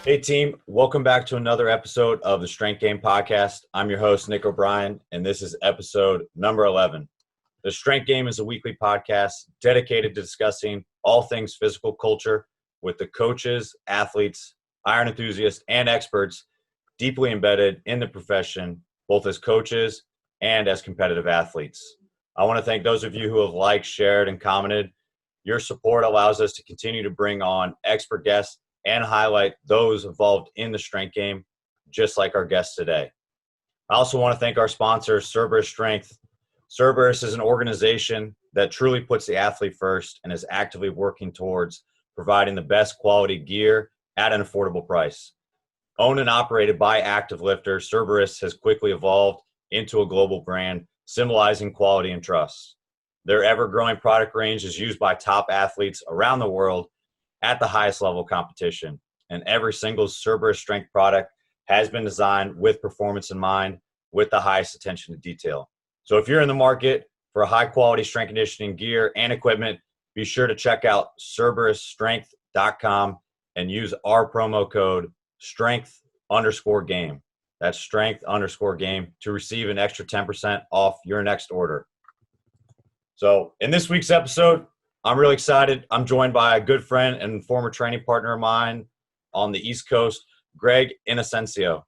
Hey team, welcome back to another episode of the Strength Game Podcast. I'm your host, Nick O'Brien, and this is episode number 11. The Strength Game is a weekly podcast dedicated to discussing all things physical culture with the coaches, athletes, iron enthusiasts, and experts deeply embedded in the profession, both as coaches and as competitive athletes. I want to thank those of you who have liked, shared, and commented. Your support allows us to continue to bring on expert guests and highlight those involved in the strength game, just like our guest today. I also want to thank our sponsor, Cerberus Strength. Cerberus is an organization that truly puts the athlete first and is actively working towards providing the best quality gear at an affordable price. Owned and operated by active lifters, Cerberus has quickly evolved into a global brand, symbolizing quality and trust. Their ever-growing product range is used by top athletes around the world at the highest level competition. And every single Cerberus Strength product has been designed with performance in mind, with the highest attention to detail. So if you're in the market for high quality strength conditioning gear and equipment, be sure to check out CerberusStrength.com and use our promo code STRENGTH_game. That's STRENGTH_game to receive an extra 10% off your next order. So in this week's episode, I'm really excited. I'm joined by a good friend and former training partner of mine on the East Coast, Gregg Inocencio.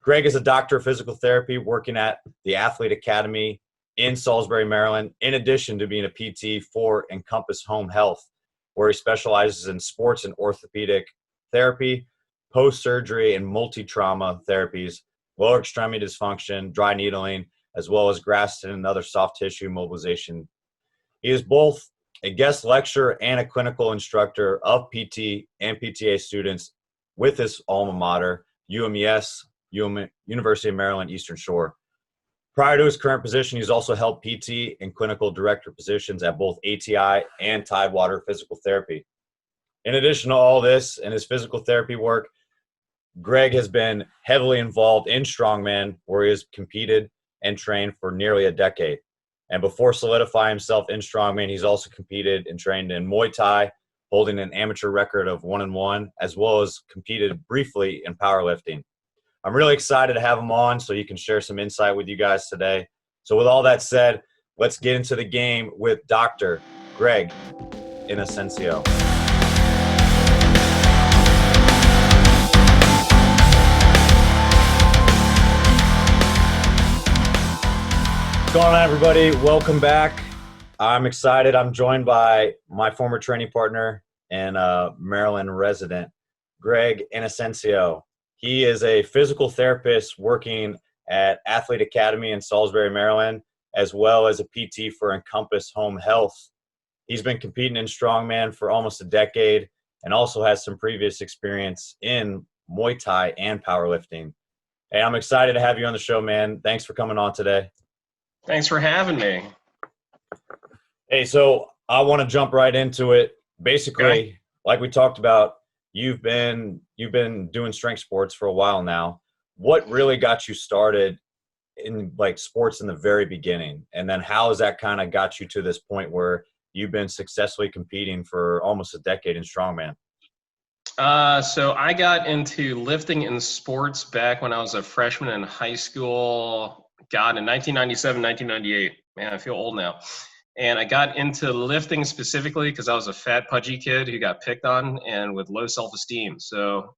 Gregg is a doctor of physical therapy working at the Athlete Academy in Salisbury, Maryland, in addition to being a PT for Encompass Home Health, where he specializes in sports and orthopedic therapy, post-surgery and multi-trauma therapies, lower extremity dysfunction, dry needling, as well as Graston and other soft tissue mobilization. He is both a guest lecturer and a clinical instructor of PT and PTA students with his alma mater, UMES, University of Maryland Eastern Shore. Prior to his current position, he's also held PT and clinical director positions at both ATI and Tidewater Physical Therapy. In addition to all this and his physical therapy work, Gregg has been heavily involved in strongman, where he has competed and trained for nearly a decade. And before solidifying himself in strongman, he's also competed and trained in Muay Thai, holding an amateur record of 1-1, as well as competed briefly in powerlifting. I'm really excited to have him on so he can share some insight with you guys today. So with all that said, let's get into the game with Dr. Gregg Inocencio. What's going on, everybody? Welcome back. I'm excited. I'm joined by my former training partner and Maryland resident, Gregg Inocencio. He is a physical therapist working at Athlete Academy in Salisbury, Maryland, as well as a PT for Encompass Home Health. He's been competing in strongman for almost a decade and also has some previous experience in Muay Thai and powerlifting. Hey, I'm excited to have you on the show, man. Thanks for coming on today. Thanks for having me. Hey, so I want to jump right into it. Basically, like we talked about, you've been doing strength sports for a while now. What really got you started in like sports in the very beginning? And then how has that kind of got you to this point where you've been successfully competing for almost a decade in strongman? So I got into lifting in sports back when I was a freshman in high school. God, in 1997, 1998. Man, I feel old now. And I got into lifting specifically because I was a fat, pudgy kid who got picked on and with low self-esteem. So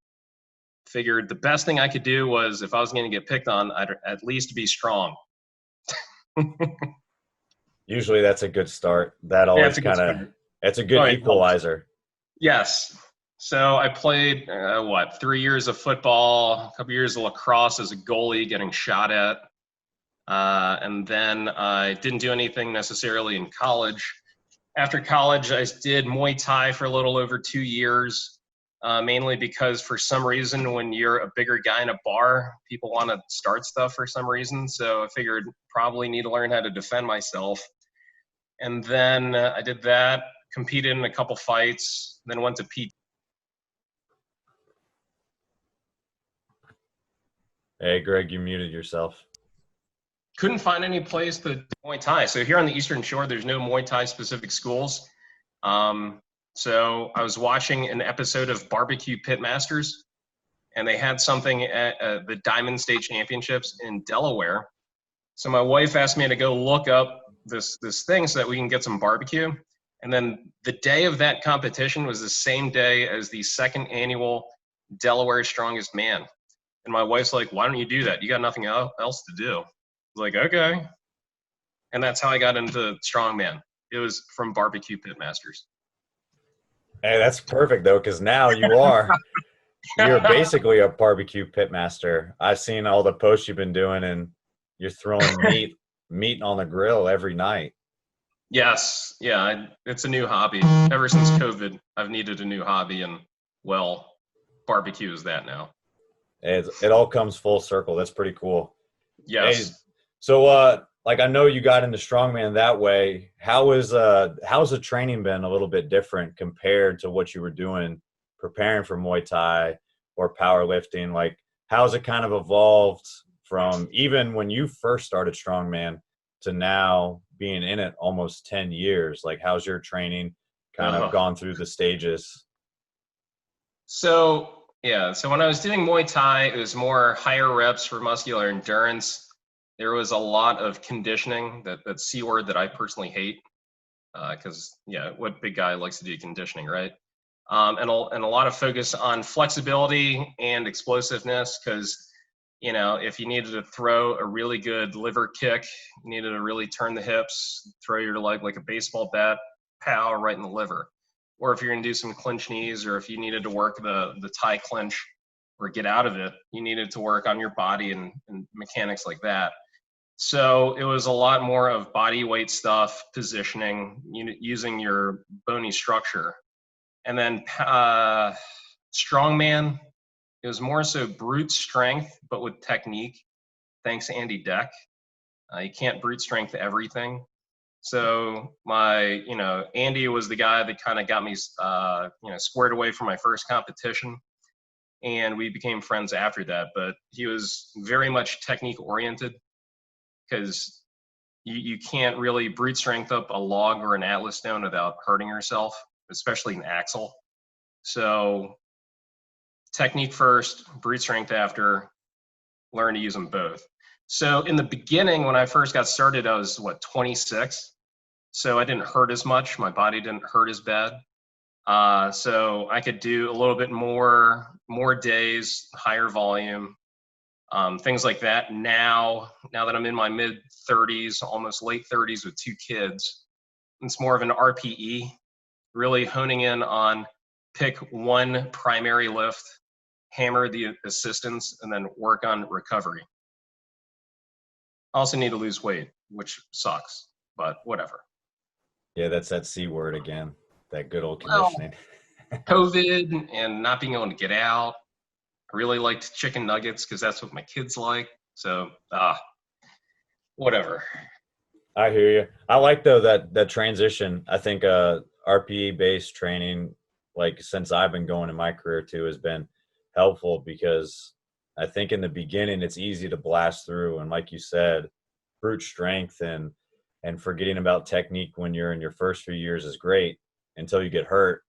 figured the best thing I could do was, if I was going to get picked on, I'd at least be strong. Usually that's a good start. That always it's a good equalizer. Yes. So I played, 3 years of football, a couple years of lacrosse as a goalie getting shot at. And then I didn't do anything necessarily in college. After college, I did Muay Thai for a little over 2 years, mainly because for some reason, when you're a bigger guy in a bar, people want to start stuff for some reason. So I figured probably need to learn how to defend myself. And then I did that, competed in a couple fights, then went to PT. Hey, Gregg, you muted yourself. Couldn't find any place to do Muay Thai. So here on the Eastern Shore, there's no Muay Thai specific schools. So I was watching an episode of Barbecue Pit Masters, and they had something at the Diamond State Championships in Delaware. So my wife asked me to go look up this thing so that we can get some barbecue. And then the day of that competition was the same day as the second annual Delaware Strongest Man. And my wife's like, why don't you do that? You got nothing else to do. I was like, okay. And that's how I got into strongman. It was from Barbecue Pitmasters. Hey, that's perfect though, because now you're basically a barbecue pitmaster. I've seen all the posts you've been doing, and you're throwing meat on the grill every night. Yes. Yeah. It's a new hobby. Ever since COVID, I've needed a new hobby, and well, barbecue is that now. It all comes full circle. That's pretty cool. Yes. Hey, so like I know you got into strongman that way. How's the training been a little bit different compared to what you were doing preparing for Muay Thai or powerlifting? Like, how's it kind of evolved from even when you first started strongman to now being in it almost 10 years? Like, how's your training kind of gone through the stages? So when I was doing Muay Thai, it was more higher reps for muscular endurance. There was a lot of conditioning, that C word that I personally hate, because what big guy likes to do conditioning, right? And a lot of focus on flexibility and explosiveness, because if you needed to throw a really good liver kick, you needed to really turn the hips, throw your leg like a baseball bat, pow, right in the liver. Or if you're gonna do some clinch knees, or if you needed to work the Thai clinch or get out of it, you needed to work on your body and mechanics like that. So it was a lot more of body weight stuff, positioning, using your bony structure. And then strongman, it was more so brute strength, but with technique. Thanks, Andy Deck. You can't brute strength everything. So Andy was the guy that kind of got me, squared away for my first competition. And we became friends after that. But he was very much technique oriented, because you can't really brute strength up a log or an atlas stone without hurting yourself, especially an axle. So technique first, brute strength after, learn to use them both. So in the beginning, when I first got started, I was 26. So I didn't hurt as much. My body didn't hurt as bad. So I could do a little bit more days, higher volume, things like that. Now that I'm in my mid 30s, almost late 30s with 2 kids, it's more of an RPE, really honing in on pick one primary lift, hammer the assistance, and then work on recovery. I also need to lose weight, which sucks, but whatever. Yeah, that's that C word again, that good old conditioning. COVID and not being able to get out. I really liked chicken nuggets because that's what my kids like. So, whatever. I hear you. I like though that transition. I think RPE based training, like since I've been going in my career too, has been helpful, because I think in the beginning it's easy to blast through, and like you said, brute strength and forgetting about technique when you're in your first few years is great until you get hurt.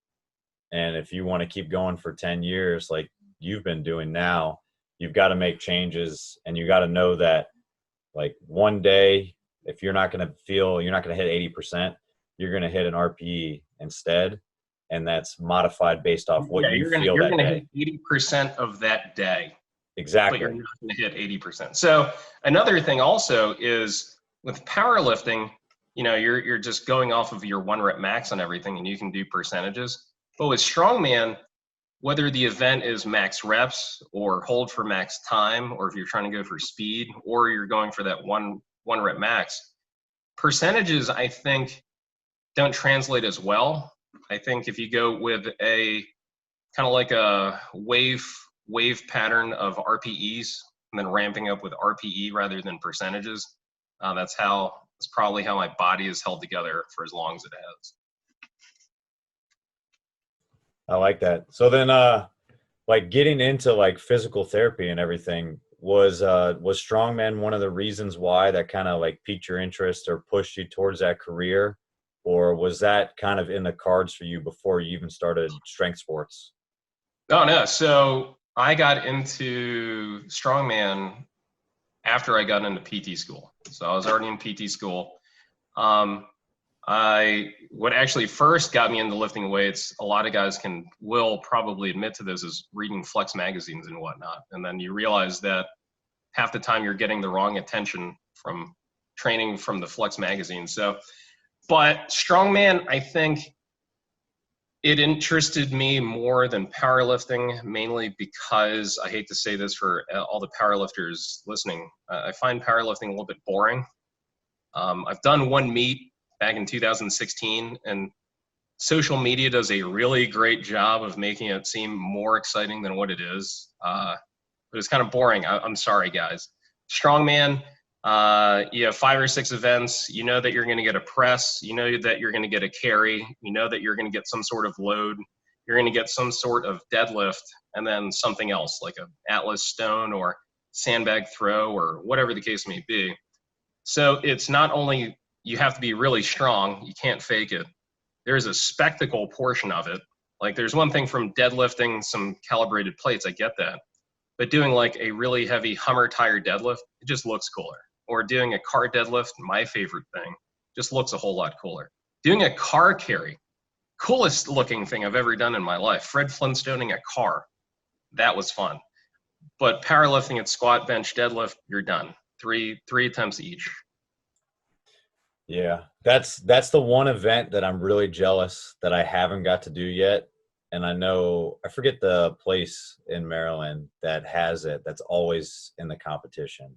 And if you want to keep going for 10 years like you've been doing now, you've got to make changes, and you got to know that like one day, if you're not going to hit 80%, you're going to hit an RPE instead. And that's modified based off what you feel that day. You're going to hit 80% of that day. Exactly. But you're not going to hit 80%. So another thing also is with powerlifting, you're just going off of your 1 rep max on everything, and you can do percentages. But with strongman, whether the event is max reps or hold for max time, or if you're trying to go for speed, or you're going for that one rep max, percentages, I think, don't translate as well. I think if you go with a kind of like a wave pattern of RPEs and then ramping up with RPE rather than percentages, that's probably how my body is held together for as long as it has. I like that. So then, like getting into like physical therapy and everything, was strongman one of the reasons why that kind of like piqued your interest or pushed you towards that career, or was that kind of in the cards for you before you even started strength sports? Oh no. So I got into strongman after I got into PT school. So I was already in PT school. What actually first got me into lifting weights, a lot of guys will probably admit to this, is reading Flex magazines and whatnot. And then you realize that half the time you're getting the wrong attention from training from the Flex magazine. So, but strongman, I think it interested me more than powerlifting, mainly because, I hate to say this for all the powerlifters listening, I find powerlifting a little bit boring. I've done one meet back in 2016, and social media does a really great job of making it seem more exciting than what it is. But it's kind of boring. I'm sorry, guys. Strongman, you have 5 or 6 events. You know that you're going to get a press. You know that you're going to get a carry. You know that you're going to get some sort of load. You're going to get some sort of deadlift, and then something else like a Atlas stone or sandbag throw or whatever the case may be. So it's not only you have to be really strong, you can't fake it. There's a spectacle portion of it. Like, there's one thing from deadlifting some calibrated plates, I get that. But doing like a really heavy Hummer tire deadlift, it just looks cooler. Or doing a car deadlift, my favorite thing, just looks a whole lot cooler. Doing a car carry, coolest looking thing I've ever done in my life. Fred Flintstoning a car, that was fun. But powerlifting at squat, bench, deadlift, you're done. Three attempts each. Yeah, that's the one event that I'm really jealous that I haven't got to do yet. And I forget the place in Maryland that has it, that's always in the competition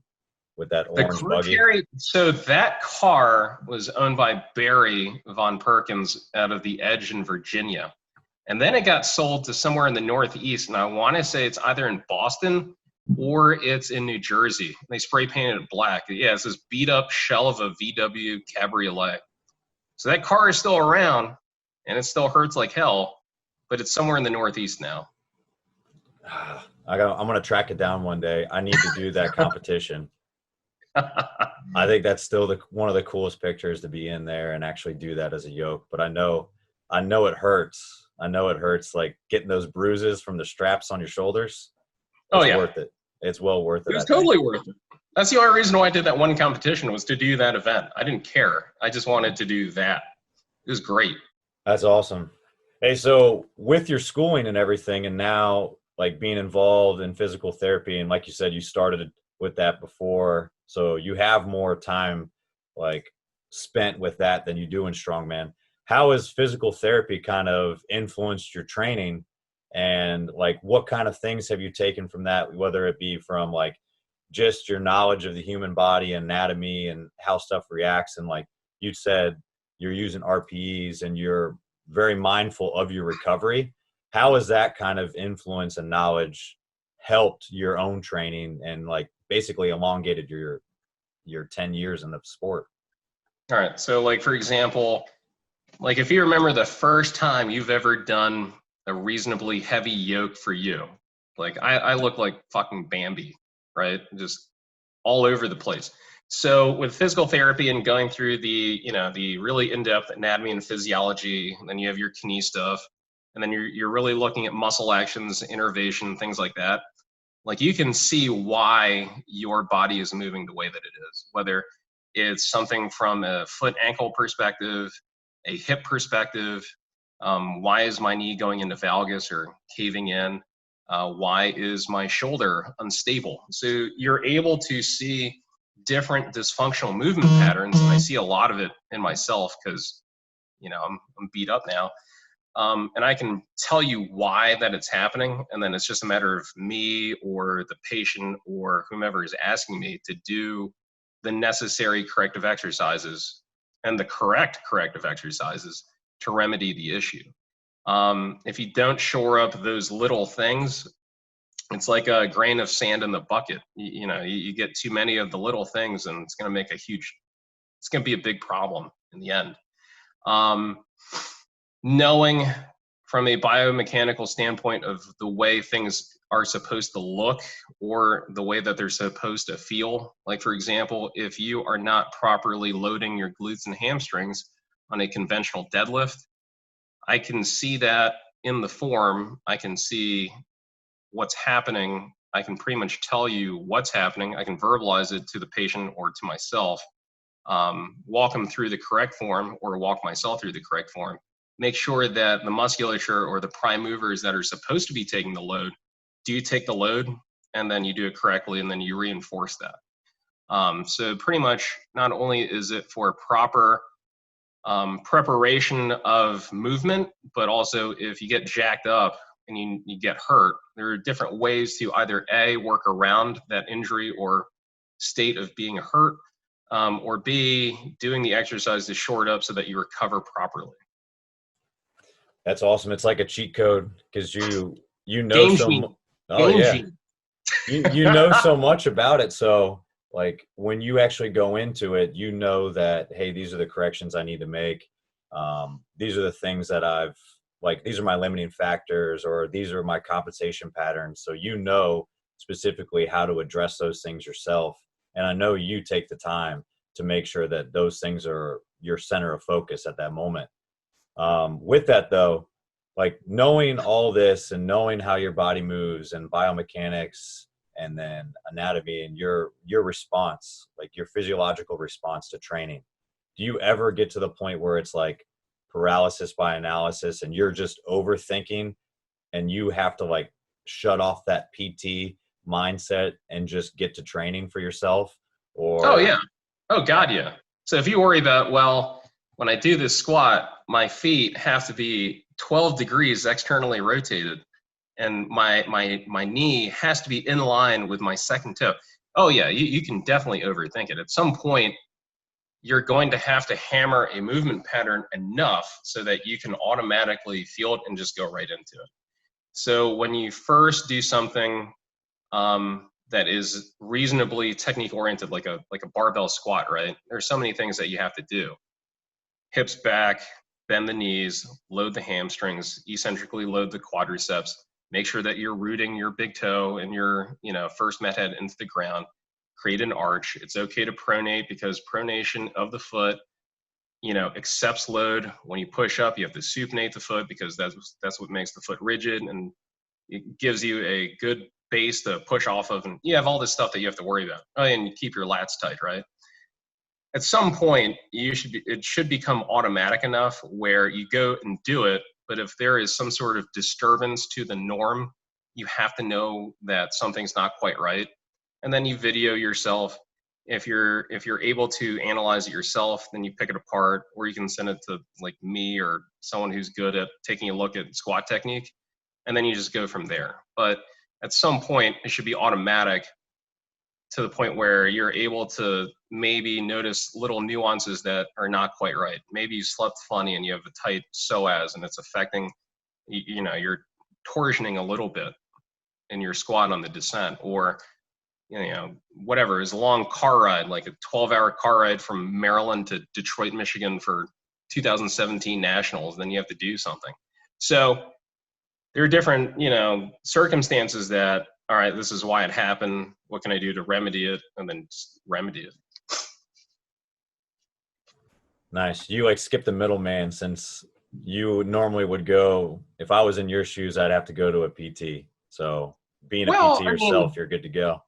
with that orange buggy. So that car was owned by Barry Von Perkins out of the Edge in Virginia. And then it got sold to somewhere in the Northeast. And I want to say it's either in Boston or it's in New Jersey. They spray painted it black. Yeah, it's this beat up shell of a VW Cabriolet. So that car is still around, and it still hurts like hell, but it's somewhere in the Northeast now. I'm going to track it down one day. I need to do that competition. I think that's still one of the coolest pictures, to be in there and actually do that as a yoke. But I know it hurts. I know it hurts, like getting those bruises from the straps on your shoulders. It's worth it. It's well worth it. It was totally worth it. That's the only reason why I did that one competition, was to do that event. I didn't care. I just wanted to do that. It was great. That's awesome. Hey, so with your schooling and everything, and now like being involved in physical therapy, and like you said, you started with that before, so you have more time like spent with that than you do in strongman. How has physical therapy kind of influenced your training? And like, what kind of things have you taken from that, whether it be from like just your knowledge of the human body, anatomy, and how stuff reacts? And like you said, you're using RPEs and you're very mindful of your recovery. How has that kind of influence and knowledge helped your own training and like basically elongated your 10 years in the sport? All right. So like, for example, like if you remember the first time you've ever done a reasonably heavy yoke for you, like I look like fucking Bambi, right? Just all over the place. So with physical therapy and going through the really in-depth anatomy and physiology, and then you have your kine stuff, and then you're really looking at muscle actions, innervation, things like that. Like, you can see why your body is moving the way that it is, whether it's something from a foot ankle perspective, a hip perspective. Why is my knee going into valgus or caving in? Why is my shoulder unstable? So you're able to see different dysfunctional movement patterns, and I see a lot of it in myself because, I'm beat up now. And I can tell you why that it's happening, and then it's just a matter of me or the patient or whomever is asking me to do the necessary corrective exercises and the correct corrective exercises to remedy the issue. If you don't shore up those little things, it's like a grain of sand in the bucket. You get too many of the little things, and it's going to be a big problem in the end. Knowing from a biomechanical standpoint of the way things are supposed to look or the way that they're supposed to feel. Like, for example, if you are not properly loading your glutes and hamstrings on a conventional deadlift, I can see that in the form. I can see what's happening. I can pretty much tell you what's happening. I can verbalize it to the patient or to myself, walk them through the correct form or walk myself through the correct form. Make sure that the musculature or the prime movers that are supposed to be taking the load do take the load, and then you do it correctly, and then you reinforce that. So pretty much not only is it for proper preparation of movement, but also if you get jacked up and you get hurt, there are different ways to either A, work around that injury or state of being hurt, or B, doing the exercise to shore it up so that you recover properly. That's awesome. It's like a cheat code because you know Game so genie. oh Game yeah. genie. You know so much about it. So like when you actually go into it, you know that, hey, these are the corrections I need to make. These are the things that these are my limiting factors, or these are my compensation patterns. So you know specifically how to address those things yourself. And I know you take the time to make sure that those things are your center of focus at that moment. With that though, like knowing all this and knowing how your body moves and biomechanics and then anatomy and your response, like your physiological response to training, do you ever get to the point where it's like paralysis by analysis and you're just overthinking and you have to like shut off that PT mindset and just get to training for yourself? Or Oh yeah. Oh God, yeah. So if you worry about, well, when I do this squat, my feet have to be 12 degrees externally rotated, and my knee has to be in line with my second toe. Oh yeah, you can definitely overthink it. At some point, you're going to have to hammer a movement pattern enough so that you can automatically feel it and just go right into it. So when you first do something that is reasonably technique oriented, like a barbell squat, right? There's so many things that you have to do. Hips back, bend the knees, load the hamstrings, eccentrically load the quadriceps, make sure that you're rooting your big toe and your, first met head into the ground, create an arch. It's okay to pronate because pronation of the foot, accepts load. When you push up, you have to supinate the foot because that's what makes the foot rigid, and it gives you a good base to push off of, and you have all this stuff that you have to worry about. Oh, and you keep your lats tight, right? At some point, it should become automatic enough where you go and do it, but if there is some sort of disturbance to the norm, you have to know that something's not quite right. And then you video yourself. If you're able to analyze it yourself, then you pick it apart, or you can send it to like me or someone who's good at taking a look at squat technique, and then you just go from there. But at some point, it should be automatic to the point where you're able to maybe notice little nuances that are not quite right. Maybe you slept funny and you have a tight psoas and it's affecting, you're torsioning a little bit in your squat on the descent, or, whatever, is a long car ride, like a 12-hour car ride from Maryland to Detroit, Michigan for 2017 Nationals, then you have to do something. So there are different, circumstances that, all right, this is why it happened. What can I do to remedy it? And then just remedy it. nice. You like skip the middleman, since you normally would go, if I was in your shoes, I'd have to go to a PT. So being a PT yourself, you're good to go.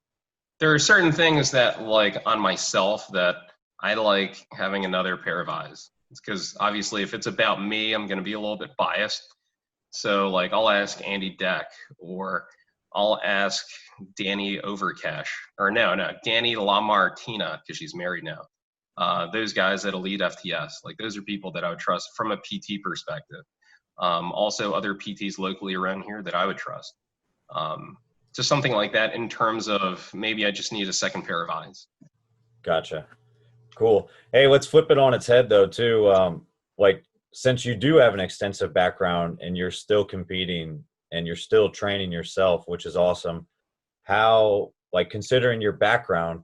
There are certain things that, like, on myself that I like having another pair of eyes. It's because obviously if it's about me, I'm going to be a little bit biased. So like I'll ask Andy Deck, or I'll ask Danny Overcash, or no, Danny LaMartina, because she's married now. Those guys at Elite FTS, like those are people that I would trust from a PT perspective. Also other PTs locally around here that I would trust. Just something like that in terms of maybe I just need a second pair of eyes. Gotcha. Cool. Hey, let's flip it on its head though too. Like, since you do have an extensive background and you're still competing and you're still training yourself, which is awesome, how, like, considering your background,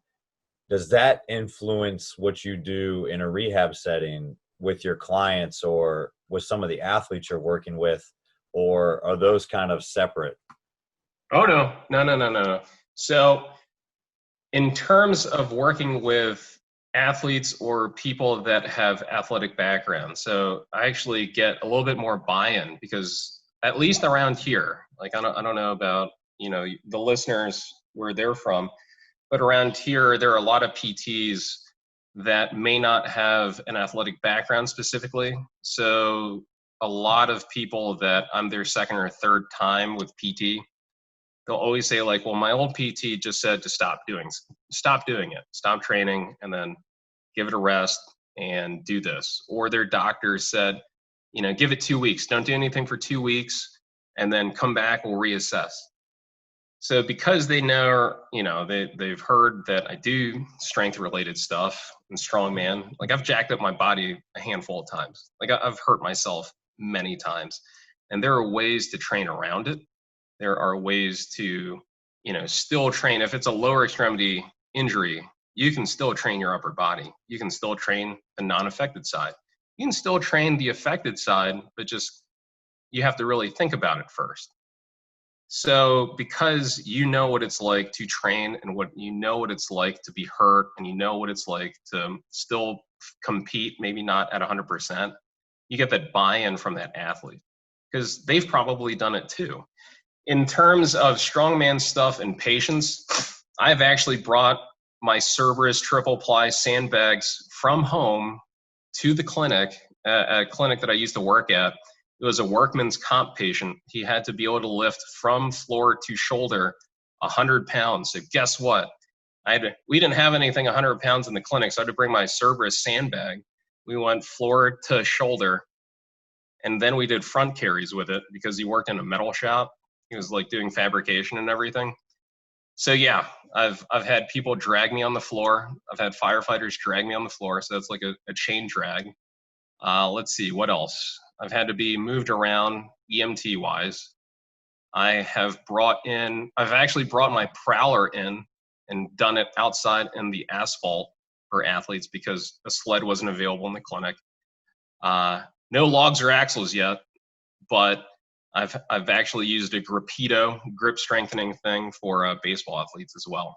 does that influence what you do in a rehab setting with your clients or with some of the athletes you're working with, or are those kind of separate? Oh, no. So in terms of working with athletes or people that have athletic backgrounds, so I actually get a little bit more buy-in because at least around here, like I don't know about, the listeners where they're from, but around here, there are a lot of PTs that may not have an athletic background specifically. So a lot of people that I'm their second or third time with PT, they'll always say like, well, my old PT just said to stop doing it, stop training, and then give it a rest and do this. Or their doctor said, give it 2 weeks, don't do anything for 2 weeks, and then come back, we'll reassess. So because they know, they've heard that I do strength related stuff and strongman, like I've jacked up my body a handful of times. Like I've hurt myself many times, and there are ways to train around it. There are ways to, still train. If it's a lower extremity injury, you can still train your upper body. You can still train the non-affected side. You can still train the affected side, but just, you have to really think about it first. So because you know what it's like to train and what it's like to be hurt, and you know what it's like to still compete, maybe not at 100%, you get that buy-in from that athlete because they've probably done it too. In terms of strongman stuff and patience, I've actually brought my Cerberus triple ply sandbags from home to the clinic, a clinic that I used to work at. It was a workman's comp patient. He had to be able to lift from floor to shoulder 100 pounds. So guess what? We didn't have anything 100 pounds in the clinic, so I had to bring my Cerberus sandbag. We went floor to shoulder, and then we did front carries with it because he worked in a metal shop. He was like doing fabrication and everything. So yeah, I've had people drag me on the floor. I've had firefighters drag me on the floor. So that's like a chain drag. Let's see, what else? I've had to be moved around EMT wise. I've actually brought my prowler in and done it outside in the asphalt for athletes because a sled wasn't available in the clinic. No logs or axles yet, but I've actually used a Gripito grip strengthening thing for baseball athletes as well.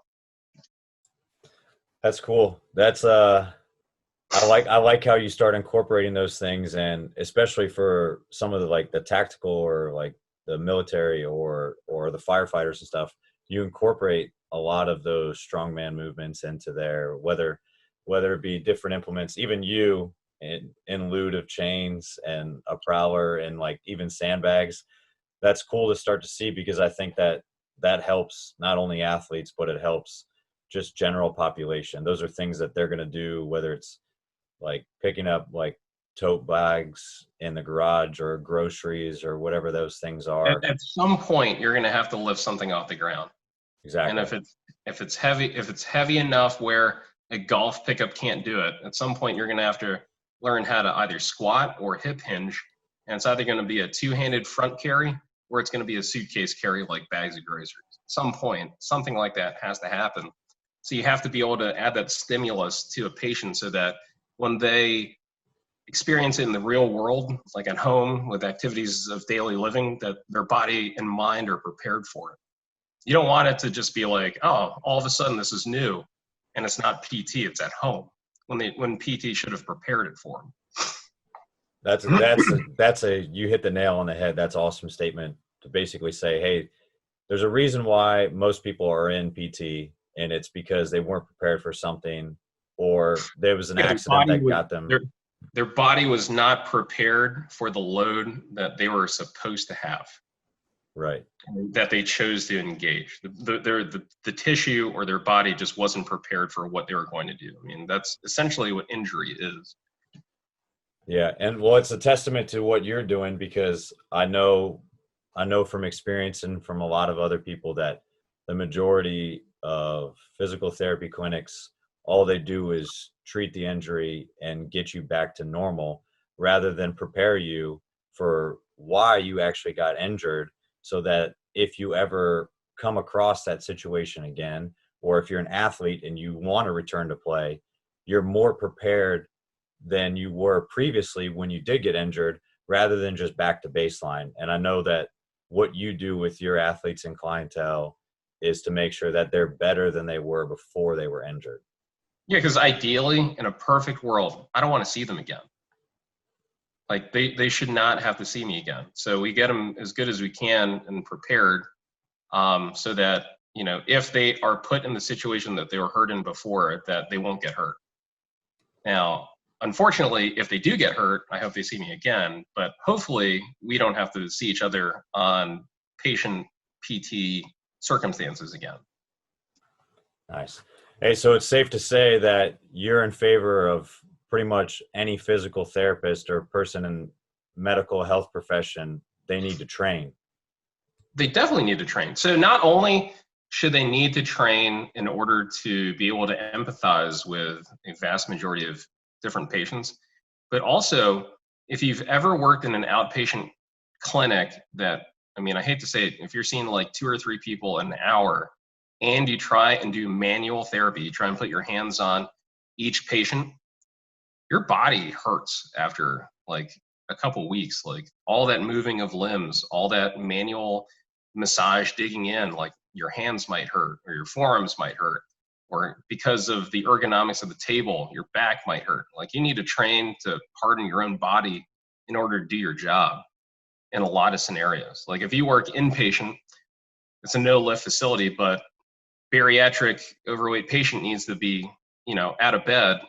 That's cool. That's I like how you start incorporating those things, and especially for some of the tactical or like the military or the firefighters and stuff, you incorporate a lot of those strongman movements into there, whether it be different implements, even you in lieu of chains and a prowler and like even sandbags. That's cool to start to see, because I think that helps not only athletes, but it helps just general population. Those are things that they're going to do, whether it's like picking up like tote bags in the garage or groceries or whatever those things are. At some point, you're going to have to lift something off the ground. Exactly. And if it's heavy enough where a golf pickup can't do it, at some point you're going to have to learn how to either squat or hip hinge. And it's either going to be a two-handed front carry or it's going to be a suitcase carry like bags of groceries. At some point, something like that has to happen. So you have to be able to add that stimulus to a patient so that when they experience it in the real world, like at home with activities of daily living, that their body and mind are prepared for it. You don't want it to just be like, oh, all of a sudden this is new and it's not PT, it's at home, when PT should have prepared it for them. That's you hit the nail on the head. That's an awesome statement to basically say, hey, there's a reason why most people are in PT, and it's because they weren't prepared for something, or there was an accident that got them. Their body was not prepared for the load that they were supposed to have. Right. That they chose to engage. The tissue or their body just wasn't prepared for what they were going to do. I mean, that's essentially what injury is. Yeah, and well, it's a testament to what you're doing, because I know from experience and from a lot of other people that the majority of physical therapy clinics, all they do is treat the injury and get you back to normal rather than prepare you for why you actually got injured, so that if you ever come across that situation again, or if you're an athlete and you want to return to play, you're more prepared than you were previously when you did get injured, rather than just back to baseline. And I know that what you do with your athletes and clientele is to make sure that they're better than they were before they were injured. Yeah, because ideally, in a perfect world, I don't want to see them again. Like they should not have to see me again. So we get them as good as we can and prepared so that, if they are put in the situation that they were hurt in before, that they won't get hurt. Now, unfortunately, if they do get hurt, I hope they see me again, but hopefully we don't have to see each other on patient PT circumstances again. Nice. Hey, so it's safe to say that you're in favor of pretty much any physical therapist or person in medical health profession, they need to train. They definitely need to train. So not only should they need to train in order to be able to empathize with a vast majority of different patients, but also if you've ever worked in an outpatient clinic that, I hate to say it, if you're seeing like 2 or 3 people an hour and you try and do manual therapy, you try and put your hands on each patient, your body hurts after like a couple weeks. Like all that moving of limbs, all that manual massage digging in, like your hands might hurt or your forearms might hurt, or because of the ergonomics of the table, your back might hurt. Like you need to train to harden your own body in order to do your job in a lot of scenarios. Like if you work inpatient, it's a no lift facility, but bariatric overweight patient needs to be, out of bed.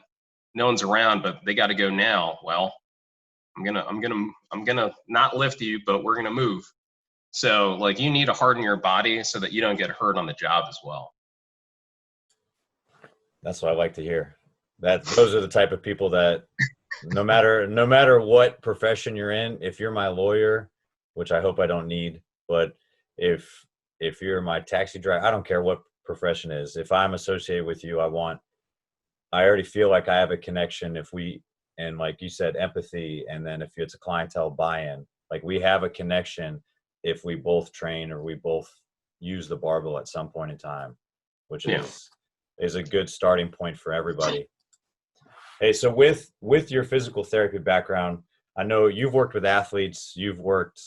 No one's around, but they got to go now. Well, I'm gonna not lift you, but we're gonna move. So like you need to harden your body so that you don't get hurt on the job as well. That's what I like to hear. Those are the type of people that no matter what profession you're in, if you're my lawyer, which I hope I don't need, but if you're my taxi driver, I don't care what profession is. If I'm associated with you, I already feel like I have a connection and like you said, empathy. And then if it's a clientele buy-in, like we have a connection if we both train or we both use the barbell at some point in time, which is a good starting point for everybody. Hey, so with your physical therapy background, I know you've worked with athletes, you've worked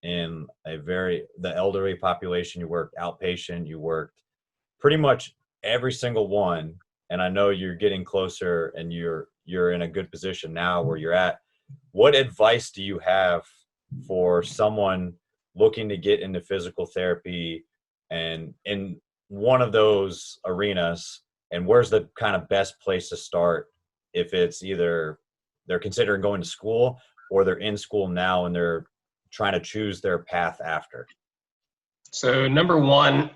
in the elderly population, you worked outpatient, you worked pretty much every single one. And I know you're getting closer and you're in a good position now where you're at. What advice do you have for someone looking to get into physical therapy and in one of those arenas, and where's the kind of best place to start if it's either they're considering going to school or they're in school now and they're trying to choose their path after? So number one,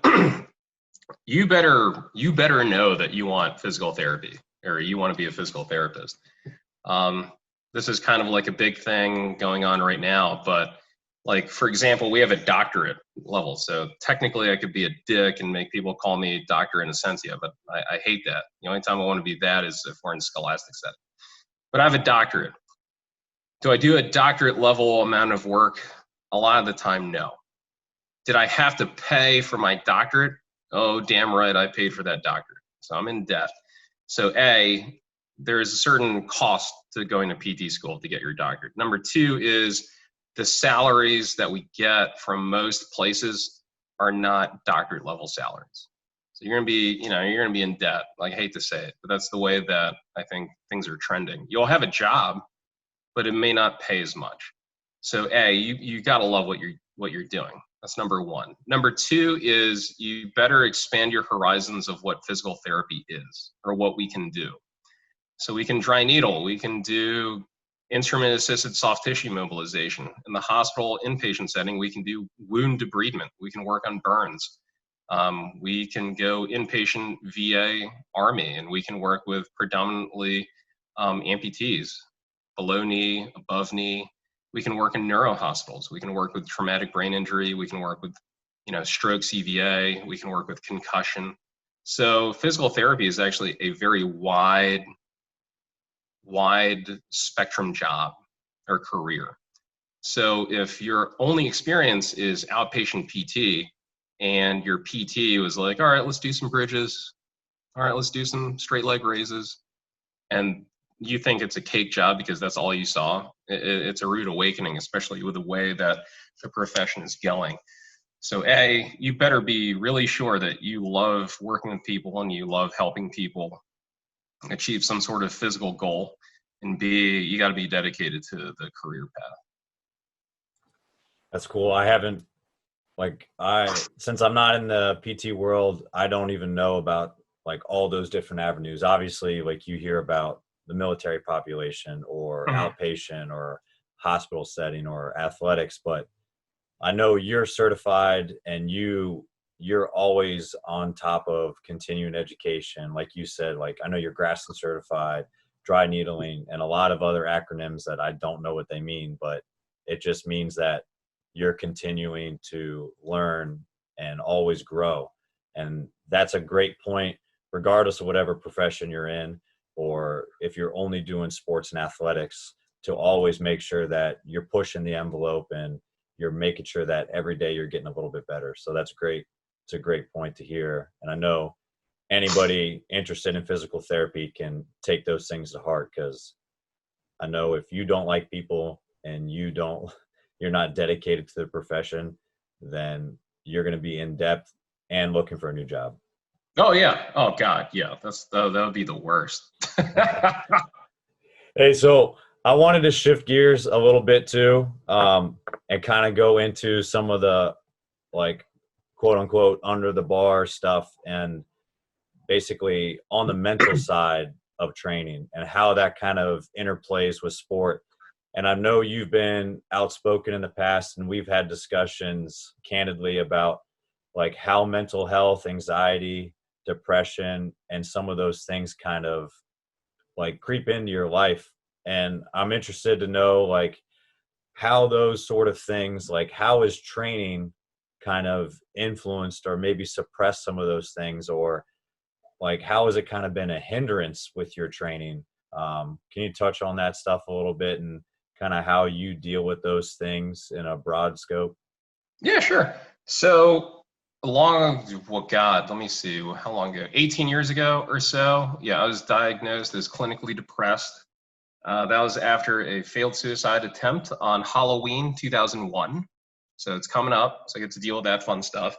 you better know that you want physical therapy or you want to be a physical therapist. This is kind of like a big thing going on right now, but like, for example, we have a doctorate level. So technically I could be a dick and make people call me Dr. Inocencio, but I hate that. The only time I want to be that is if we're in scholastic setting. But I have a doctorate. Do I do a doctorate level amount of work? A lot of the time, no. Did I have to pay for my doctorate? Oh, damn right, I paid for that doctorate. So I'm in debt. So there is a certain cost to going to PT school to get your doctorate. Number two is the salaries that we get from most places are not doctorate level salaries. So you're gonna be in debt. Like, I hate to say it, but that's the way that I think things are trending. You'll have a job, but it may not pay as much. So you gotta love what you're doing. That's number one. Number two is you better expand your horizons of what physical therapy is or what we can do. So we can dry needle, we can do instrument-assisted soft tissue mobilization. In the hospital inpatient setting, we can do wound debridement. We can work on burns. We can go inpatient VA Army, and we can work with predominantly amputees, below knee, above knee. We can work in neuro hospitals. We can work with traumatic brain injury. We can work with, stroke CVA. We can work with concussion. So physical therapy is actually a very wide spectrum job or career. So if your only experience is outpatient PT and your PT was like, all right, let's do some bridges. All right, let's do some straight leg raises. And you think it's a cake job because that's all you saw. It's a rude awakening, especially with the way that the profession is going. So you better be really sure that you love working with people and you love helping people achieve some sort of physical goal. And B, you got to be dedicated to the career path. That's cool. I haven't like since I'm not in the PT world, I don't even know about like all those different avenues. Obviously, like you hear about the military population or Mhm. outpatient or hospital setting or athletics, but I know you're certified and you're always on top of continuing education. Like you said, like I know you're Graston certified, dry needling, and a lot of other acronyms that I don't know what they mean, but it just means that you're continuing to learn and always grow. And that's a great point, regardless of whatever profession you're in, or if you're only doing sports and athletics, to always make sure that you're pushing the envelope and you're making sure that every day you're getting a little bit better. So that's great. It's a great point to hear. And I know anybody interested in physical therapy can take those things to heart, because I know if you don't like people and you're not dedicated to the profession, then you're going to be in depth and looking for a new job. Oh yeah. Oh God. Yeah. That would be the worst. Hey, so I wanted to shift gears a little bit too, and kind of go into some of the like quote unquote under the bar stuff, and basically on the mental side of training and how that kind of interplays with sport. And I know you've been outspoken in the past, and we've had discussions candidly about like how mental health, anxiety, depression, and some of those things kind of like creep into your life. And I'm interested to know like how those sort of things, like how is training kind of influenced or maybe suppressed some of those things, or like how has it kind of been a hindrance with your training? Can you touch on that stuff a little bit and kind of how you deal with those things in a broad scope? Yeah, sure. So well, God, let me see, how long ago? 18 years ago or so. Yeah, I was diagnosed as clinically depressed. That was after a failed suicide attempt on Halloween 2001. So it's coming up, so I get to deal with that fun stuff.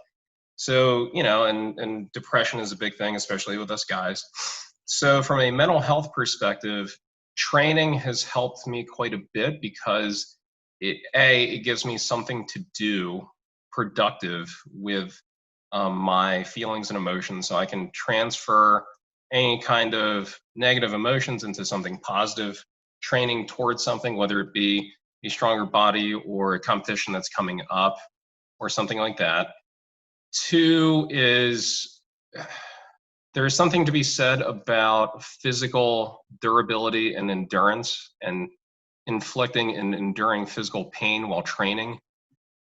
So, and depression is a big thing, especially with us guys. So, from a mental health perspective, training has helped me quite a bit because it gives me something to do productive with my feelings and emotions. So I can transfer any kind of negative emotions into something positive, training towards something, whether it be a stronger body or a competition that's coming up or something like that. Two is there's something to be said about physical durability and endurance and inflicting and enduring physical pain while training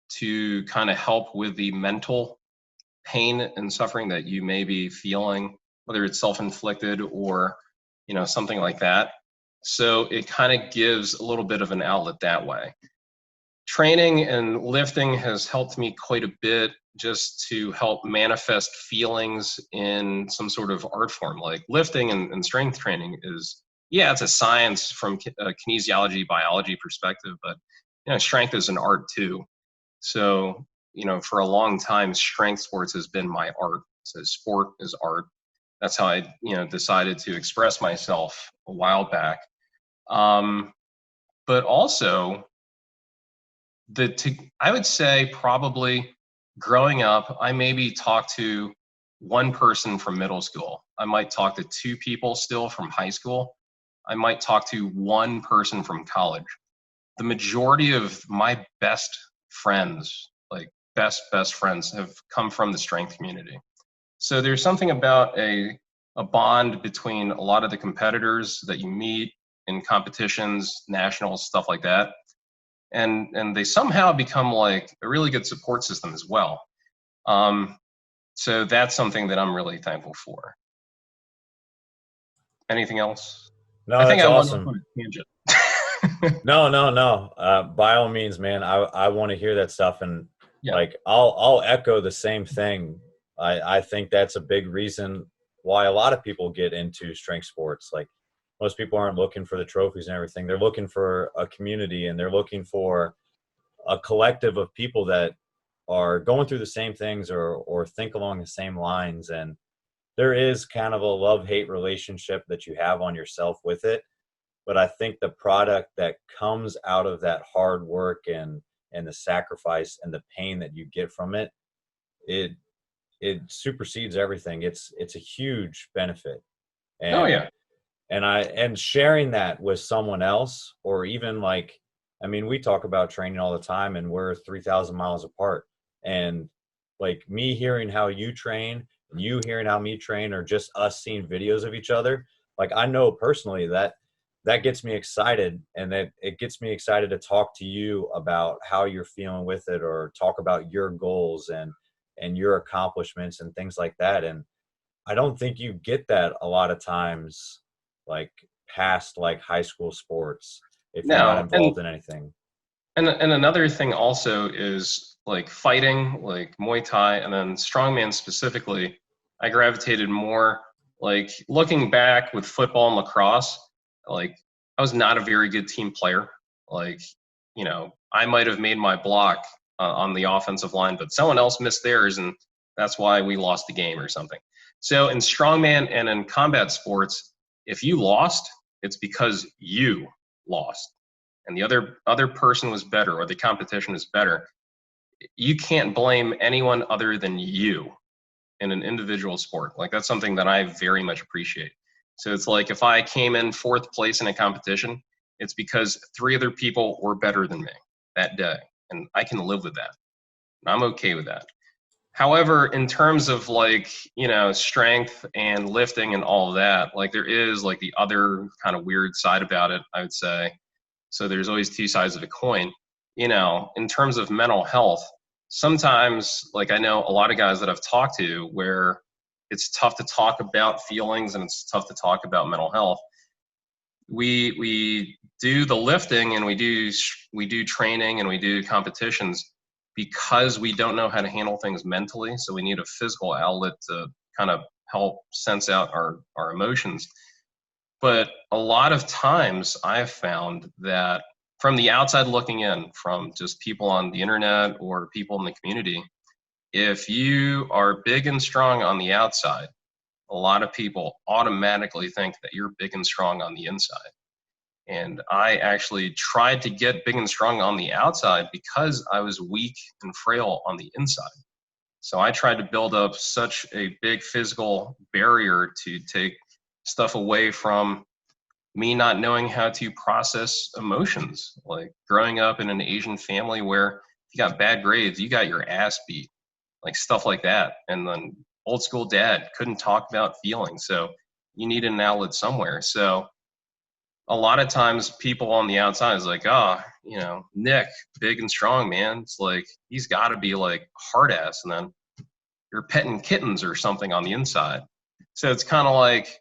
to kind of help with the mental pain and suffering that you may be feeling, whether it's self-inflicted or something like that. So it kind of gives a little bit of an outlet that way. Training and lifting has helped me quite a bit just to help manifest feelings in some sort of art form. Like lifting and strength training is, yeah, it's a science from a kinesiology, biology perspective, but strength is an art too. So, for a long time, strength sports has been my art. So sport is art. That's how I, decided to express myself a while back. But also, I would say probably growing up, I maybe talked to one person from middle school. I might talk to two people still from high school. I might talk to one person from college. The majority of my best friends, like best friends, have come from the strength community. So there's something about a bond between a lot of the competitors that you meet in competitions, nationals, stuff like that, and they somehow become like a really good support system as well. So that's something that I'm really thankful for. Anything else? I No, think that's I went off awesome. on a tangent. No, no, no. By all means, man. I want to hear that stuff, and Yeah. like I'll echo the same thing. I think that's a big reason why a lot of people get into strength sports. Like most people aren't looking for the trophies and everything. They're looking for a community, and they're looking for a collective of people that are going through the same things or think along the same lines. And there is kind of a love-hate relationship that you have on yourself with it. But I think the product that comes out of that hard work and and the sacrifice and the pain that you get from it, it supersedes everything. It's a huge benefit. Oh And yeah. and sharing that with someone else, or even like, I mean, we talk about training all the time and we're 3,000 miles apart. And like me hearing how you train and you hearing how me train, or just us seeing videos of each other, like I know personally that that gets me excited, and that it gets me excited to talk to you about how you're feeling with it, or talk about your goals and your accomplishments and things like that. And I don't think you get that a lot of times, like past like high school sports, if you're not No, involved in anything. and another thing also is like fighting, like Muay Thai, and then strongman specifically. I gravitated more, like looking back with football and lacrosse. Like I was not a very good team player. Like, you know, I might have made my block on the offensive line, but someone else missed theirs, and that's why we lost the game or something. So in strongman and in combat sports, if you lost, it's because you lost and the other person was better, or the competition is better. You can't blame anyone other than you in an individual sport. Like that's something that I very much appreciate. So it's like if I came in fourth place in a competition, it's because three other people were better than me that day, and I can live with that. I'm okay with that. However, in terms of like, you know, strength and lifting and all of that, like there is like the other kind of weird side about it, I would say. So there's always two sides of a coin. You know, in terms of mental health, sometimes like I know a lot of guys that I've talked to where it's tough to talk about feelings and it's tough to talk about mental health. We do the lifting and we do training and we do competitions because we don't know how to handle things mentally. So we need a physical outlet to kind of help sense out our emotions. But a lot of times I've found that from the outside looking in, from just people on the internet or people in the community, if you are big and strong on the outside, a lot of people automatically think that you're big and strong on the inside. And I actually tried to get big and strong on the outside because I was weak and frail on the inside. So I tried to build up such a big physical barrier to take stuff away from me not knowing how to process emotions. Like growing up in an Asian family where if you got bad grades, you got your ass beat, like stuff like that. And then old school dad couldn't talk about feelings. So you need an outlet somewhere. So a lot of times people on the outside is like, oh, you know, Nick, big and strong, man. It's like, he's got to be like hard ass. And then you're petting kittens or something on the inside. So it's kind of like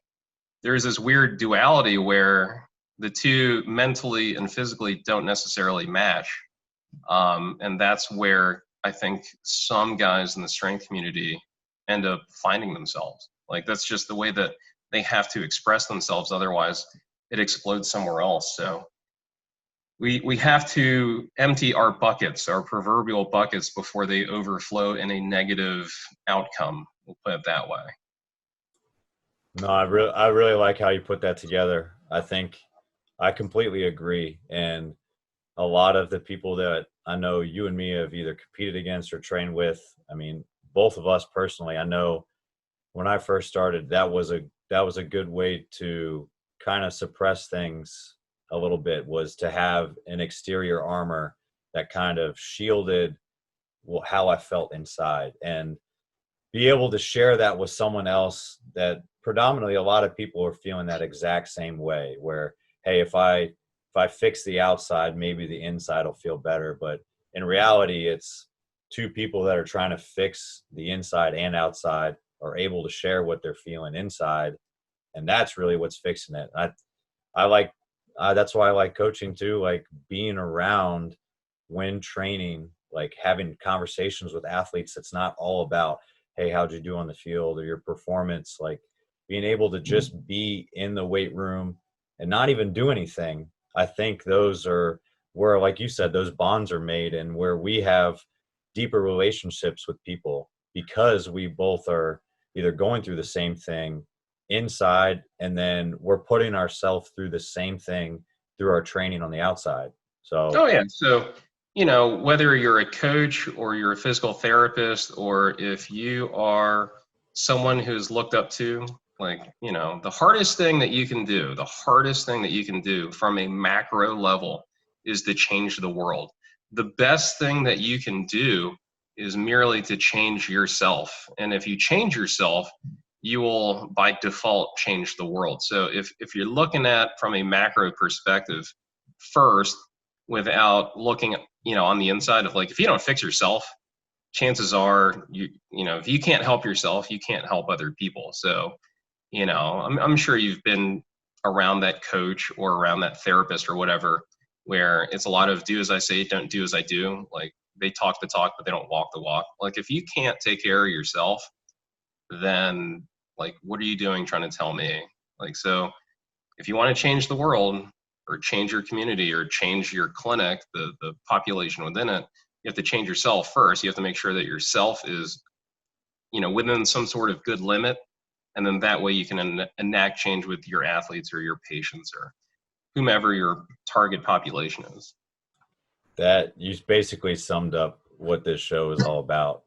there's this weird duality where the two mentally and physically don't necessarily match. And that's where I think some guys in the strength community end up finding themselves. Like that's just the way that they have to express themselves. Otherwise, it explodes somewhere else. So we have to empty our buckets, our proverbial buckets, before they overflow in a negative outcome. We'll put it that way. No, I really like how you put that together. I think I completely agree. And a lot of the people that I know you and me have either competed against or trained with, I mean, both of us personally, I know when I first started, that was a good way to kind of suppress things a little bit, was to have an exterior armor that kind of shielded how I felt inside, and be able to share that with someone else that predominantly a lot of people are feeling that exact same way, where, hey, if I fix the outside, maybe the inside will feel better. But in reality, it's two people that are trying to fix the inside and outside are able to share what they're feeling inside. And that's really what's fixing it. I like, that's why I like coaching too, like being around when training, like having conversations with athletes. That's not all about, hey, how'd you do on the field or your performance, like being able to just be in the weight room and not even do anything. I think those are where, like you said, those bonds are made, and where we have deeper relationships with people because we both are either going through the same thing inside, and then we're putting ourselves through the same thing through our training on the outside. So Oh yeah. So whether you're a coach or you're a physical therapist, or if you are someone who's looked up to, the hardest thing that you can do, from a macro level is to change the world. The best thing that you can do is merely to change yourself. And if you change yourself, you will by default change the world. So if you're looking at from a macro perspective first, without looking on the inside of if you don't fix yourself, chances are if you can't help yourself, you can't help other people. So I'm sure you've been around that coach or around that therapist or whatever, where it's a lot of do as I say, don't do as I do. They talk the talk, but they don't walk the walk. If you can't take care of yourself, then what are you doing trying to tell me? So if you want to change the world or change your community or change your clinic, the population within it, you have to change yourself first. You have to make sure that yourself is, within some sort of good limit. And then that way you can enact change with your athletes or your patients or whomever your target population is. That you basically summed up what this show is all about.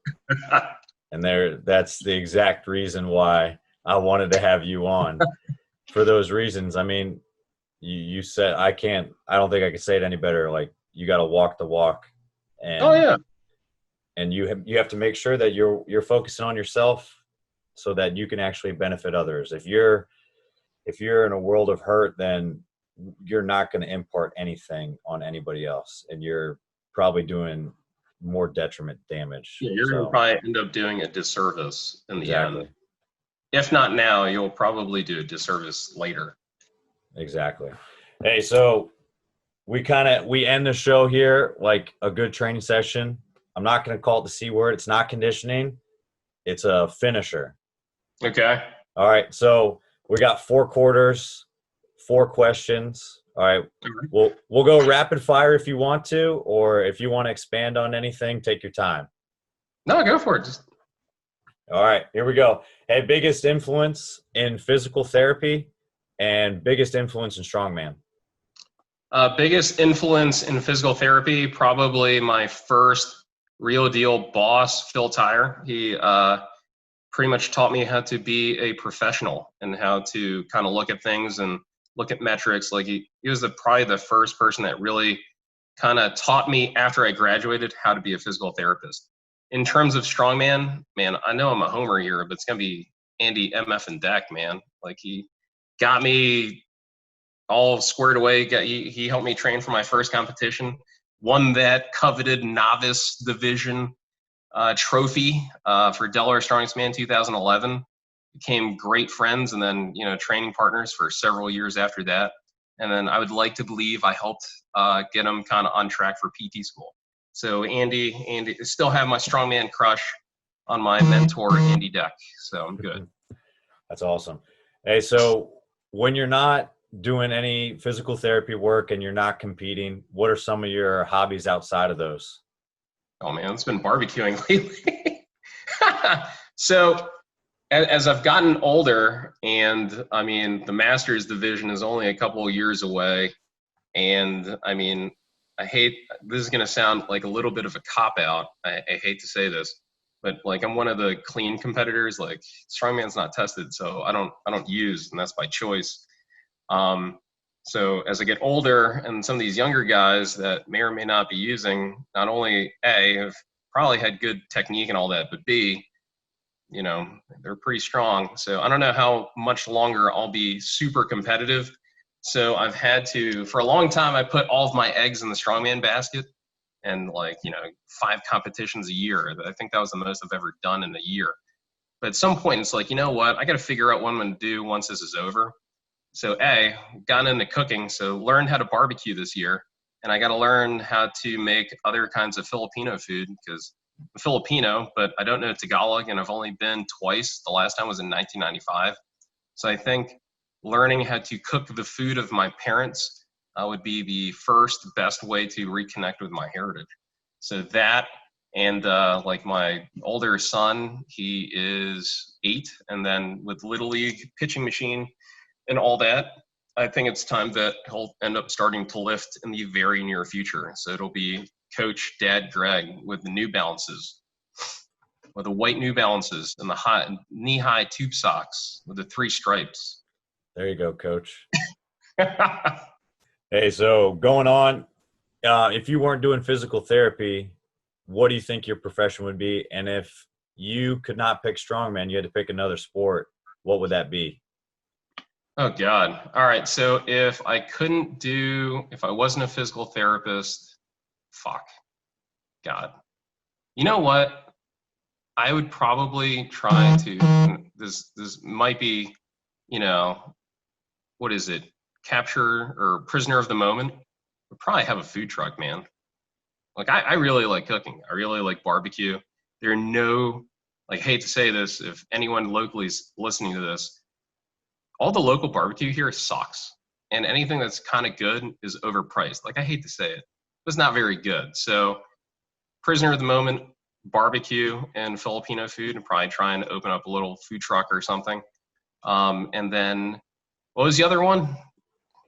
And that's the exact reason why I wanted to have you on. For those reasons, I mean, you said I don't think I can say it any better. You got to walk the walk, and oh yeah, and you have to make sure that you're focusing on yourself so that you can actually benefit others. If you're in a world of hurt, then you're not going to impart anything on anybody else, and you're probably doing more detriment damage. Yeah, you're going to probably end up doing a disservice in the end. If not now, you'll probably do a disservice later. Exactly. Hey, so we end the show here like a good training session. I'm not going to call it the C word. It's not conditioning. It's a finisher. Okay. All right. So we got 4 quarters, 4 questions. All right. We'll go rapid fire if you want to, or if you want to expand on anything, take your time. No, go for it. All right, here we go. Hey, biggest influence in physical therapy and biggest influence in strongman. Biggest influence in physical therapy, probably my first real deal boss, Phil Tyre. He pretty much taught me how to be a professional and how to kind of look at things and look at metrics. He was probably the first person that really kind of taught me after I graduated how to be a physical therapist. In terms of strongman, man, I know I'm a homer here, but it's going to be Andy MF and Deck, man. He got me all squared away. He helped me train for my first competition, won that coveted novice division trophy for Delaware Strongest Man 2011. Became great friends and then, training partners for several years after that. And then I would like to believe I helped get him kind of on track for PT school. So Andy, still have my strongman crush on my mentor, Andy Deck. So I'm good. That's awesome. Hey, so when you're not doing any physical therapy work and you're not competing, what are some of your hobbies outside of those? Oh man, it's been barbecuing lately. So as I've gotten older, and I mean, the Masters division is only a couple of years away. And I mean, this is going to sound like a little bit of a cop-out. I hate to say this, but I'm one of the clean competitors. Strongman's not tested, so I don't use, and that's by choice. So as I get older, and some of these younger guys that may or may not be using, not only A, have probably had good technique and all that, but B, they're pretty strong. So I don't know how much longer I'll be super competitive. So I've had to, for a long time, I put all of my eggs in the strongman basket and 5 competitions a year. I think that was the most I've ever done in a year. But at some point, it's you know what? I got to figure out what I'm going to do once this is over. So A, gotten into cooking, so learned how to barbecue this year. And I got to learn how to make other kinds of Filipino food because I'm Filipino, but I don't know Tagalog, and I've only been twice. The last time was in 1995. So I think learning how to cook the food of my parents would be the first best way to reconnect with my heritage. So that, and my older son, he is 8, and then with Little League pitching machine and all that, I think it's time that he'll end up starting to lift in the very near future. So it'll be coach Dad Gregg with the New Balances, with the white New Balances and the knee-high tube socks with the 3 stripes. There you go, coach. Hey, so going on, if you weren't doing physical therapy, what do you think your profession would be? And if you could not pick strongman, you had to pick another sport, what would that be? Oh God. All right. So if I wasn't a physical therapist, fuck. God. You know what? I would probably try to, this might be, what is it? Capture or prisoner of the moment. Would probably have a food truck, man. Like I really like cooking. I really like barbecue. There are no, like, hate to say this, if anyone locally is listening to this, all the local barbecue here sucks. And anything that's kind of good is overpriced. Like, I hate to say it, but it's not very good. So prisoner of the moment, barbecue and Filipino food, and probably try and open up a little food truck or something. And then what was the other one?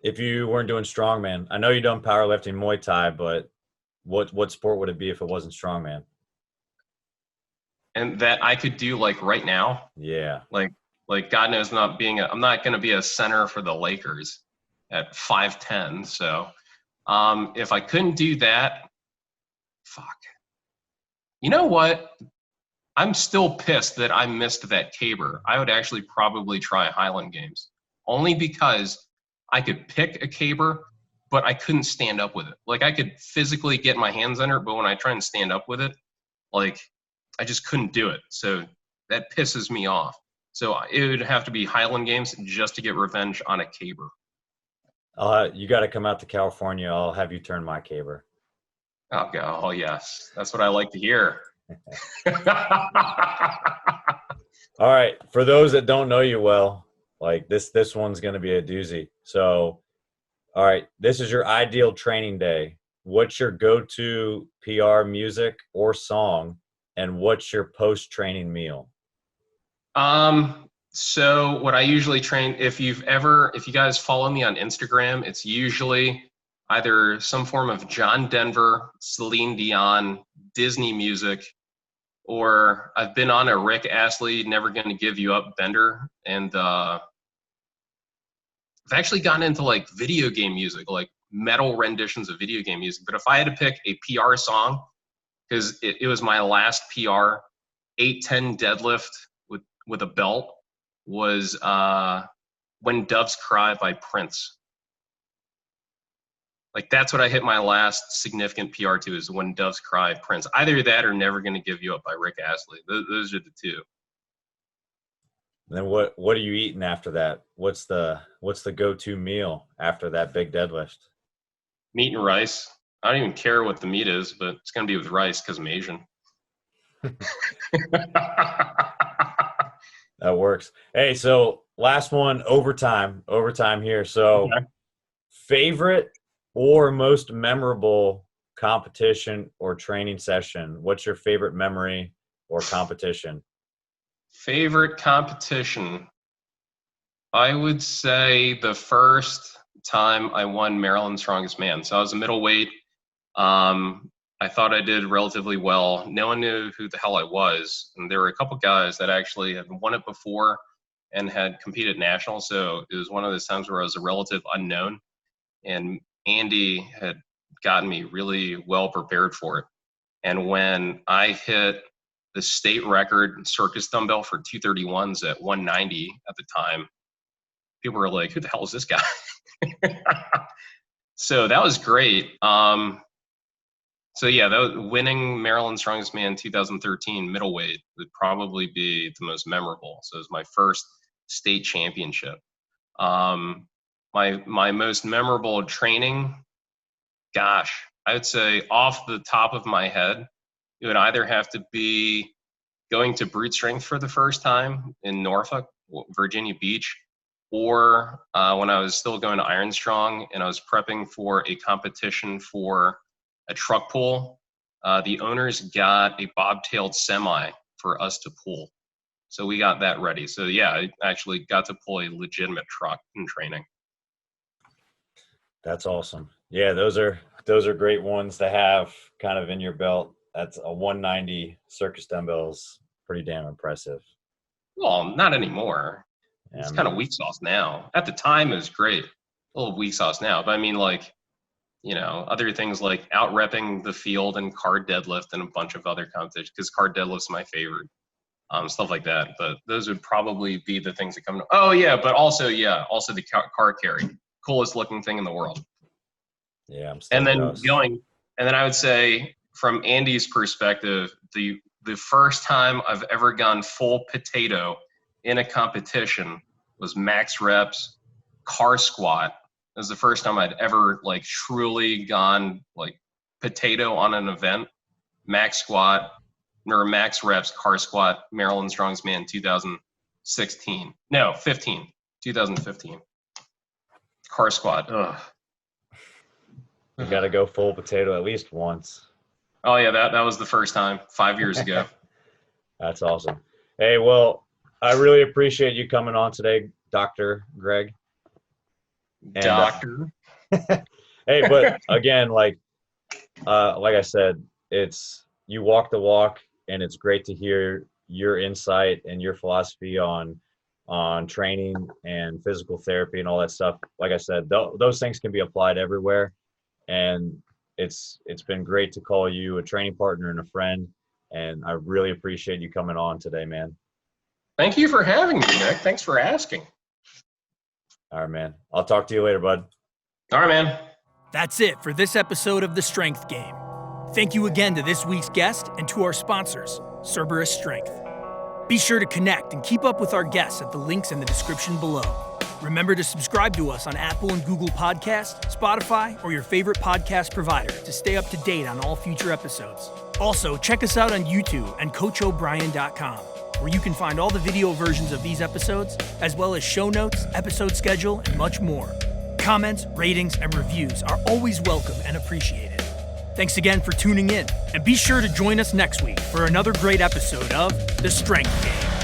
If you weren't doing strongman, I know you done powerlifting, Muay Thai, but what sport would it be if it wasn't strongman? And that I could do like right now. Yeah. Like God knows I'm not going to be a center for the Lakers at 5'10". So if I couldn't do that, fuck. You know what? I'm still pissed that I missed that caber. I would actually probably try Highland Games, only because I could pick a caber, but I couldn't stand up with it. Like, I could physically get my hands under it, but when I try and stand up with it, like, I just couldn't do it. So that pisses me off. So it would have to be Highland Games just to get revenge on a caber. You got to come out to California. I'll have you turn my caber. Oh, God. Oh, yes. That's what I like to hear. All right. For those that don't know you well, like this one's going to be a doozy. So, all right, this is your ideal training day. What's your go-to PR music or song, and what's your post-training meal? So what I usually train, if you guys follow me on Instagram, it's usually either some form of John Denver, Celine Dion, Disney music, or I've been on a Rick Astley, Never Gonna Give You Up bender. And, I've actually gotten into like video game music, like metal renditions of video game music. But if I had to pick a PR song, because it was my last PR, 810 deadlift with a belt, was When Doves Cry by Prince. Like, that's what I hit my last significant PR to, is When Doves Cry, Prince. Either that or Never Gonna Give You Up by Rick Astley. Those are the two. And then what are you eating after that? What's the go-to meal after that big deadlift? Meat and rice. I don't even care what the meat is, but it's gonna be with rice because I'm Asian. That works. Hey, so last one, overtime here. So Okay. Favorite or most memorable competition or training session? What's your favorite memory or competition? Favorite competition. I would say the first time I won Maryland's Strongest Man. So I was a middleweight. I thought I did relatively well. No one knew who the hell I was. And there were a couple guys that actually had won it before and had competed at nationals. So it was one of those times where I was a relative unknown. And Andy had gotten me really well prepared for it. And when I hit the state record circus dumbbell for 231s at 190 at the time, people were like, who the hell is this guy? So that was great. So yeah, that was winning Maryland's Strongest Man 2013 middleweight would probably be the most memorable. So it was my first state championship. My most memorable training, gosh, I would say off the top of my head, it would either have to be going to brute strength for the first time in Norfolk, Virginia Beach, or when I was still going to Iron Strong and I was prepping for a competition for a truck pull. The owners got a bobtailed semi for us to pull. So we got that ready. So yeah, I actually got to pull a legitimate truck in training. That's awesome. Yeah, those are those are great ones to have kind of in your belt. That's a 190 circus dumbbells. Pretty damn impressive. Well, not anymore. Yeah, It's kind of weak sauce now. At the time, it was great. A little weak sauce now. But I mean, like, other things like out-repping the field and card deadlift and a bunch of other competitions, because card deadlift's my favorite. Stuff like that. But those would probably be the things that come to. Oh, yeah. But also the car carry. Coolest looking thing in the world. Yeah. I'm still And then jealous. and then I would say from Andy's perspective, the first time I've ever gone full potato in a competition was max reps car squat. It was the first time I'd ever like truly gone like potato on an event. Max squat or max reps car squat, Maryland Strong's Man 2015. Car squat. Ugh. You got to go full potato at least once. Oh yeah, that was the first time 5 years ago. That's awesome. Hey, well, I really appreciate you coming on today, Dr. Gregg. And, Doctor. Hey, but again, like I said, you walk the walk, and it's great to hear your insight and your philosophy on training and physical therapy and all that stuff. Like I said, those things can be applied everywhere, and it's been great to call you a training partner and a friend, and I really appreciate you coming on today, man. Thank you for having me, Nick. Thanks for asking. All right, man. I'll talk to you later, bud. All right, man. That's it for this episode of The Strength Game. Thank you again to this week's guest and to our sponsors, Cerberus Strength. Be sure to connect and keep up with our guests at the links in the description below. Remember to subscribe to us on Apple and Google Podcasts, Spotify, or your favorite podcast provider to stay up to date on all future episodes. Also, check us out on YouTube and CoachO'Brien.com, where you can find all the video versions of these episodes, as well as show notes, episode schedule, and much more. Comments, ratings, and reviews are always welcome and appreciated. Thanks again for tuning in, and be sure to join us next week for another great episode of The Strength Game.